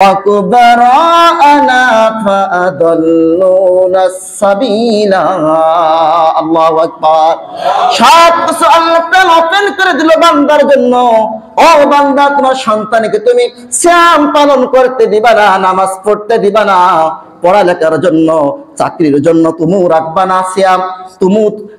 وكبراءنا فأضلونا السبيل আল্লাহু আকবার। সব কিছু আল্লাহ তাআলা ওপেন করে দিল বান্দার জন্য। ও বান্দা, তোমার সন্তানকে তুমি সিয়াম পালন করতে দিবা না, নামাজ পড়তে দিবা না, পড়ালেখার জন্য, চাকরির জন্য তুমিও রাখবা না সিয়াম,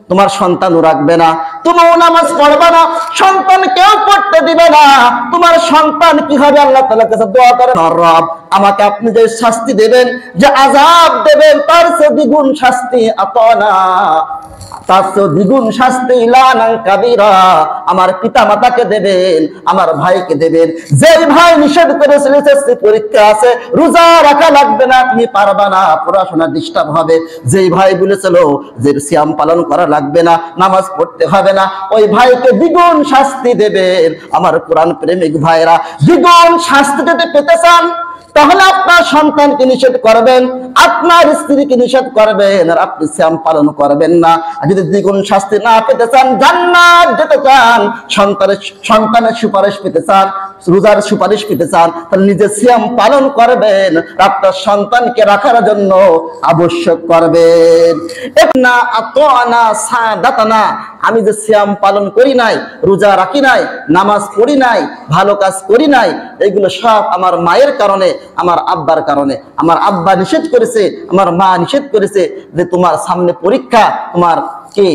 তোমার সন্তানও রাখবে না, তুমিও নামাজ পড়বা না, সন্তানকেও পড়তে দিবে না। তোমার সন্তান কি হবে? আল্লাহ তাআলার কাছে দোয়া করে, রব আমাকে আপনি যে শাস্তি দেবেন, যে আযাব দেবেন, তার চেয়ে দ্বিগুণ শাস্তি আতানা, তার চেয়ে দ্বিগুণ শাস্তি লানান কাবীরা, আমার পিতা মাতাকে দেবেন, আমার ভাইকে দেবেন। যেই ভাই নিষেধ করেছিল এসএসসি পরীক্ষা আছে, রোজা রাখা লাগবে না, তুমি পারবা না, পড়াশোনা ডিস্টার্ব হবে, যেই ভাই বলেছিল যে সিয়াম পালন করা লাগবে না, নামাজ পড়তে হবে না, ওই ভাইকে দ্বিগুণ শাস্তি দেবেন। আমার কোরআন প্রেমিক ভাইরা, দ্বিগুণ শাস্তি যদি পেতে চান তাহলে আপনার সন্তানকে নিষেধ করবেন, আপনার স্ত্রীকে নিষেধ করবেন, আর আপনি সিয়াম পালন করবেন না। আর যদি দ্বিগুণ শাস্তি না পেতে চান, জান্নাত যেতে চান, সন্তানের সুপারিশ পেতে চান, রোজার সুপারিশ পেতে চান, তাহলে নিজে সিয়াম পালন করবেন, আপনার সন্তানকে রাখার জন্য আবশ্যক করবেন। না আতানা সাদাতানা, আমি যে সিয়াম পালন করি নাই, রোজা রাখি নাই, নামাজ পড়ি নাই, ভালো কাজ করি নাই, এগুলো সব আমার মায়ের কারণে, আমার আব্বার কারণে। আমার আব্বা নিষেধ করেছে, আমার মা নিষেধ করেছে যে তোমার সামনে পরীক্ষা, তোমার কি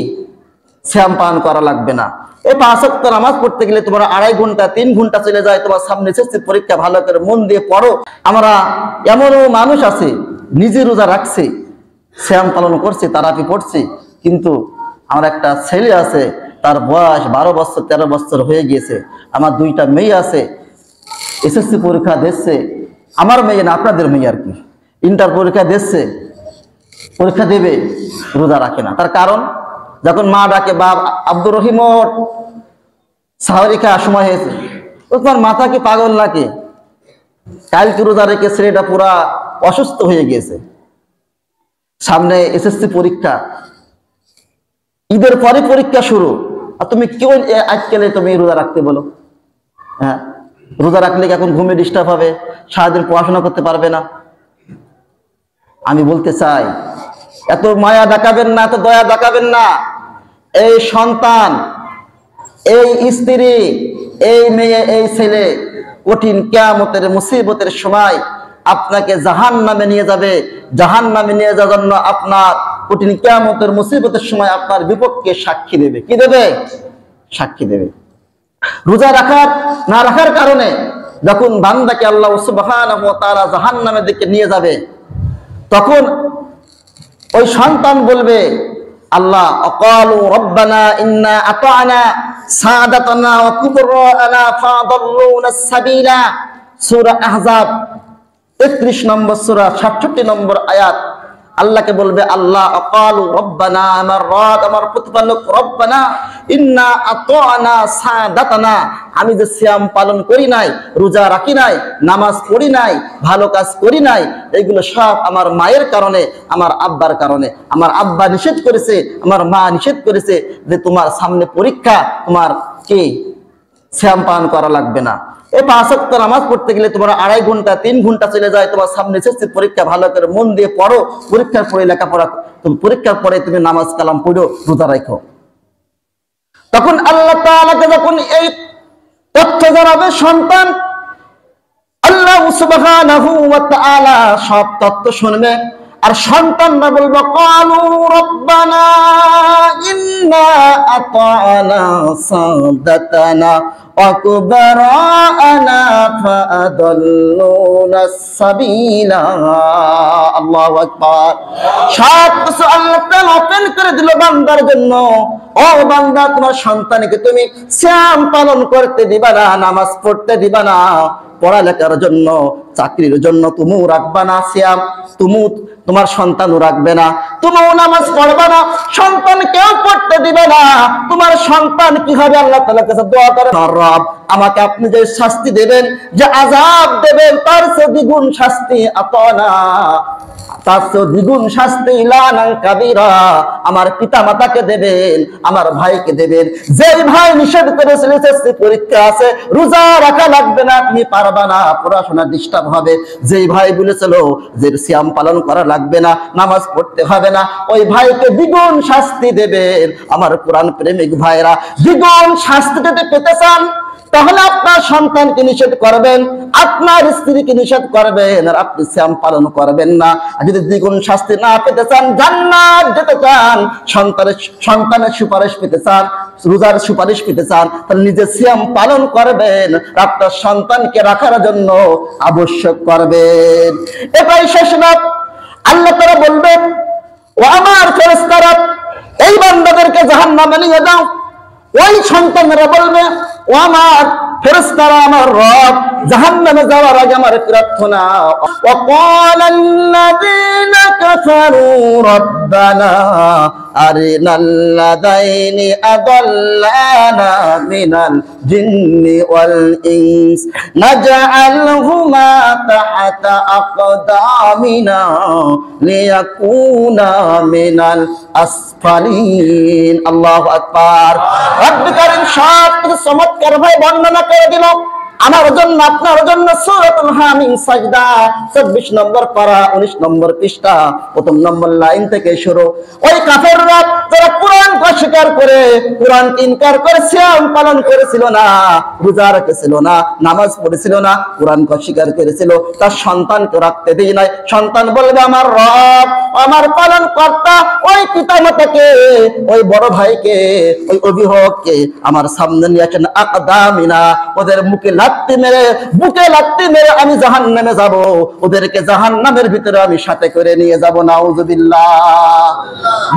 সিয়াম পালন করা লাগবে না। এই 5 ওয়াক্ত নামাজ পড়তে গেলে তোমার 2.5 ঘন্টা 3 ঘন্টা চলে যায়, তোমার সামনে এসএসসি পরীক্ষা, ভালো করে মন দিয়ে পড়ো। আমরা এমনও মানুষ আছে নিজে রোজা রাখছে, সিয়াম পালন করছে, তারাবি পড়ছে, কিন্তু আমার একটা ছেলে আছে, তার বয়স 12 বছর 13 বছর হয়ে গিয়েছে, আমার 2টা মেয়ে আছে, এসএসসি পরীক্ষা দিচ্ছে, আমার মেয়ে না, আপনাদের মেয়ে আর কি, ইন্টার পরীক্ষা দিচ্ছে, পরীক্ষা দেবে, রোজা রাখে না। তার কারণ, যখন মা ডাকে, বাপ আব্দুর রহিম সাহরি খাওয়ার সময় হয়েছে, তোমার মাথা কি পাগল নাকি? কালকে রোজা রেখে ছেলেটা পুরা অসুস্থ হয়ে গিয়েছে, সামনে এসএসসি পরীক্ষা, ঈদের পরে পরীক্ষা শুরু, আর তুমি কেউ আজকালে তুমি রোজা রাখতে বলো? হ্যাঁ, রোজা রাখলে এখন ঘুমে ডিস্টার্ব হবে, সারাদিন পড়াশোনা করতে পারবে না। আমি বলতে চাই, এত মায়া দেখাবেন না, এত দয়া দেখাবেন না। এই সন্তান, এই স্ত্রী, এই মেয়ে, এই ছেলে কঠিন কিয়ামতের মুসিবতের সময় আপনাকে জাহান্নামে নিয়ে যাবে। জাহান্নামে নিয়ে যাওয়ার জন্য আপনার কঠিন কিয়ামতের মুসিবতের সময় আপনার বিপক্ষে সাক্ষী দেবে। কি দেবে? সাক্ষী দেবে। রোজা রাখার না রাখার কারণে যখন বান্দাকে আল্লাহ সুবহানাহু ওয়া তাআলা জাহান্নামের দিকে নিয়ে যাবে, তখন ওই সন্তান বলবে, আল্লাহ আকালু রব্বানা ইন্না আতানা সাদাতানা ওয়া কুবরানা ফাদাল্লুনা সাবিলা। সূরা আহজাব 31 নম্বর সূরা 67 নম্বর আয়াত। আল্লাহকে বলবে, আল্লাহ আকালু রব্বানা, আমার রব, আমার প্রতিপালক, রব্বানা ইন্না আতানা সাদাতানা, আমি যে সিয়াম পালন করি নাই, রোজা রাখি নাই, নামাজ পড়ি নাই, ভালো কাজ করি নাই, এগুলো সব আমার মায়ের কারণে, আমার আব্বার কারণে। আমার আব্বা নিষেধ করেছে, আমার মা নিষেধ করেছে যে তোমার সামনে পরীক্ষা, তোমার কি সিয়াম পালন করা লাগবে না। এই 5 ওয়াক্ত নামাজ পড়তে গেলে তোমার 2.5 ঘন্টা 3 ঘন্টা চলে যায়, তোমার সামনে এসএসসি পরীক্ষা, ভালো করে মন দিয়ে পড়ো, পরীক্ষার পরে লেখাপড়া, তুমি পরীক্ষার পরে তুমি নামাজ কালাম পড়ো, রোজা রাখো। তখন আল্লাহ তাআলাকে যখন এই তথ্য জানাবে সন্তান, আল্লাহ সুবহানাহু ওয়া তাআলা সব তথ্য শুনবে, আর সন্তানরা বলবে, ক্বালু রব্বানা ইন্না আতানা সাদাতানা ওয়া কুবরানা ফাআদাল্লুনা সাবিলা। আল্লাহু আকবার। সব কিছু আল্লাহ তাআলা ওপেন করে দিল বান্দার জন্য। ও বান্দা, তোমার সন্তানকে তুমি সিয়াম পালন করতে দিবা না, নামাজ পড়তে দিবা না, পড়ালেখার জন্য, চাকরির জন্য তুমিও রাখবা না সিয়াম, তোমার সন্তানও রাখবে না, তুমিও নামাজ পড়বে না, সন্তানকেও পড়তে দিবে না। তোমার সন্তান কি হবে? আল্লাহ তাআলার কাছে দোয়া করে, রব, আমাকে আপনি যে শাস্তি দেবেন, যে আযাব দেবেন, তার চেয়ে দ্বিগুণ শাস্তি আতানা, তার চেয়ে দ্বিগুণ শাস্তি লানান কাবীরা, আমার পিতা মাতাকে দেবেন, আমার ভাইকে দেবেন। যেই ভাই নিষেধ করেছিল এসএসসি পরীক্ষা আছে, রোজা রাখা লাগবে না, তুমি পারবা না, পড়াশোনা ডিস্টার্ব হবে, যেই ভাই বলেছিল যে সিয়াম পালন করা লাগবে না, নামাজ পড়তে হবে না, ওই ভাইকে দ্বিগুণ শাস্তি দেবেন। আমার কোরআন প্রেমিক ভাইরা, দ্বিগুণ শাস্তি যদি পেতে চান তাহলে আপনার সন্তানকে নিষেধ করবেন, আপনার স্ত্রীকে নিষেধ করবেন, আর আপনি সিয়াম পালন করবেন না। আর যদি দ্বিগুণ শাস্তি না পেতে চান, জান্নাত যেতে চান, সন্তানের সুপারিশ পেতে চান, রোজার সুপারিশ পেতে চান, তাহলে নিজে সিয়াম পালন করবেন, আপনার সন্তানকে রাখার জন্য আবশ্যক করবেন। এটাই শেষ না, আল্লাহ তাআলা বলবেন, ও আমার ফেরেশতারা, এই বান্দাদেরকে জাহান্নামে নিয়ে দাও। ওই সন্তানরা বলবে, ও আমার ফেরেশতারা, আমার রব, জাহান্নামে যাওয়ার আগে আমার প্রার্থনা, ওয়াকালাল্লাযীনা কাফারু রাব্বানা আরিনাল্লাযাইনি আদাল্লানা মিনাল জিন্নি ওয়াল ইনস নাজআলহুমা তাহতা আকদামিনা লিয়াকুনা মিনাল আসফালিন। আল্লাহু আকবার। রব্বুল কারীম সব কিছু চমৎকার ভাবে বর্ণনা করে দিল আমার জন্য, আপনার জন্য। সূরাতুল হামিম সাজদা ২৪ নম্বর পারা ১৯ নম্বর পৃষ্ঠা, প্রথম নম্বর লাইন থেকে শুরু। ওই কাফেররা যারা কোরআনকে অস্বীকার করে, কোরআনকে ইনকার করে, সিয়াম পালন করেছিল না, রোজা রেখেছিল না, নামাজ পড়েছিল না, কোরআনকে অস্বীকার করেছিল, তার সন্তানকে রাখতে দেই নাই। সন্তান বলবে, আমার রব, আমার পালন কর্তা, ওই পিতামাতাকে, ওই বড় ভাইকে, ওই অভিভাবককে আমার সামনে নিয়ে আসেন, আকদামিনা, ওদের মুখে লাত্তি মেরে, বুকে লাত্তি মেরে আমি জাহান্নামে যাব, ওদেরকে জাহান্নামের ভিতরে আমি সাথে করে নিয়ে যাব। নাউযুবিল্লাহ।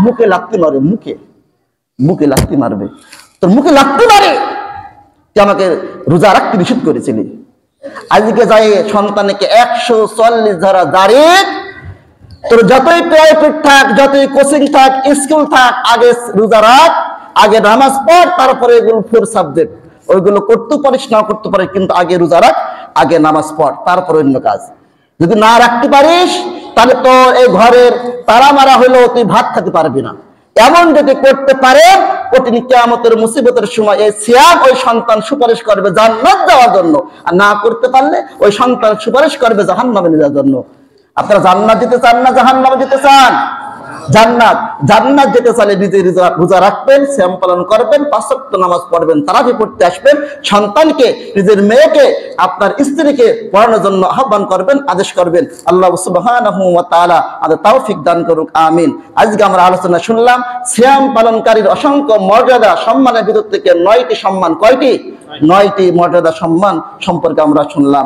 মুখে লাত্তি মারে, মুখে লাত্তি মারবে, তোর মুখে লাত্তি মারে, তুই আমাকে রোজা রাখতে নিষেধ করেছিলি, আজকে যাই সন্তানকে ১৪০ ধারা দাঁড়ি, তোর যতই প্রাইভেট থাক, যতই কোচিং থাক, স্কুল থাক, আগে রোজা রাখ, আগে নামাজ পড়, তারপরে এগুলো 4 সাবজেক্ট, ওইগুলো করতে পারিস না করতে পারিস, কিন্তু আগে রোজা রাখ, আগে নামাজ পড়, তারপর অন্য কাজ। যদি না রাখতে পারিস তাহলে তো এই ঘরের তারা মারা হইলেও তুই ভাত খেতে পারবি না। এমন যদি করতে পারে, কঠিন কিয়ামতের মুসিবতের সময় এই সিয়াম ওই সন্তান সুপারিশ করবে জান্নাত যাওয়ার জন্য, আর না করতে পারলে ওই সন্তান সুপারিশ করবে জাহান্নামে যাওয়ার জন্য। আপনারা জান্নাত যেতে চান না জাহান্নামে যেতে চান? জান্নাত যেতে চাইলে নিজে রোজা রাখবেন, সিয়াম পালন করবেন, ৫ ওয়াক্ত নামাজ পড়বেন, তারাবি পড়তে আসবেন, সন্তানকে, নিজের মেয়েকে, আপনার স্ত্রীকে পড়ানোর জন্য আহ্বান করবেন, আদেশ করবেন। আল্লাহ সুবহানাহু ওয়া তাআলা আমাদের তৌফিক দান করুক, আমিন। আজকে আমরা আলোচনা শুনলাম সিয়াম পালনকারীর অসংখ্য মর্যাদা, সম্মানের ভিতর থেকে ৯টি সম্মান, কয়টি? ৯টি মর্যাদা সম্মান সম্পর্কে আমরা শুনলাম।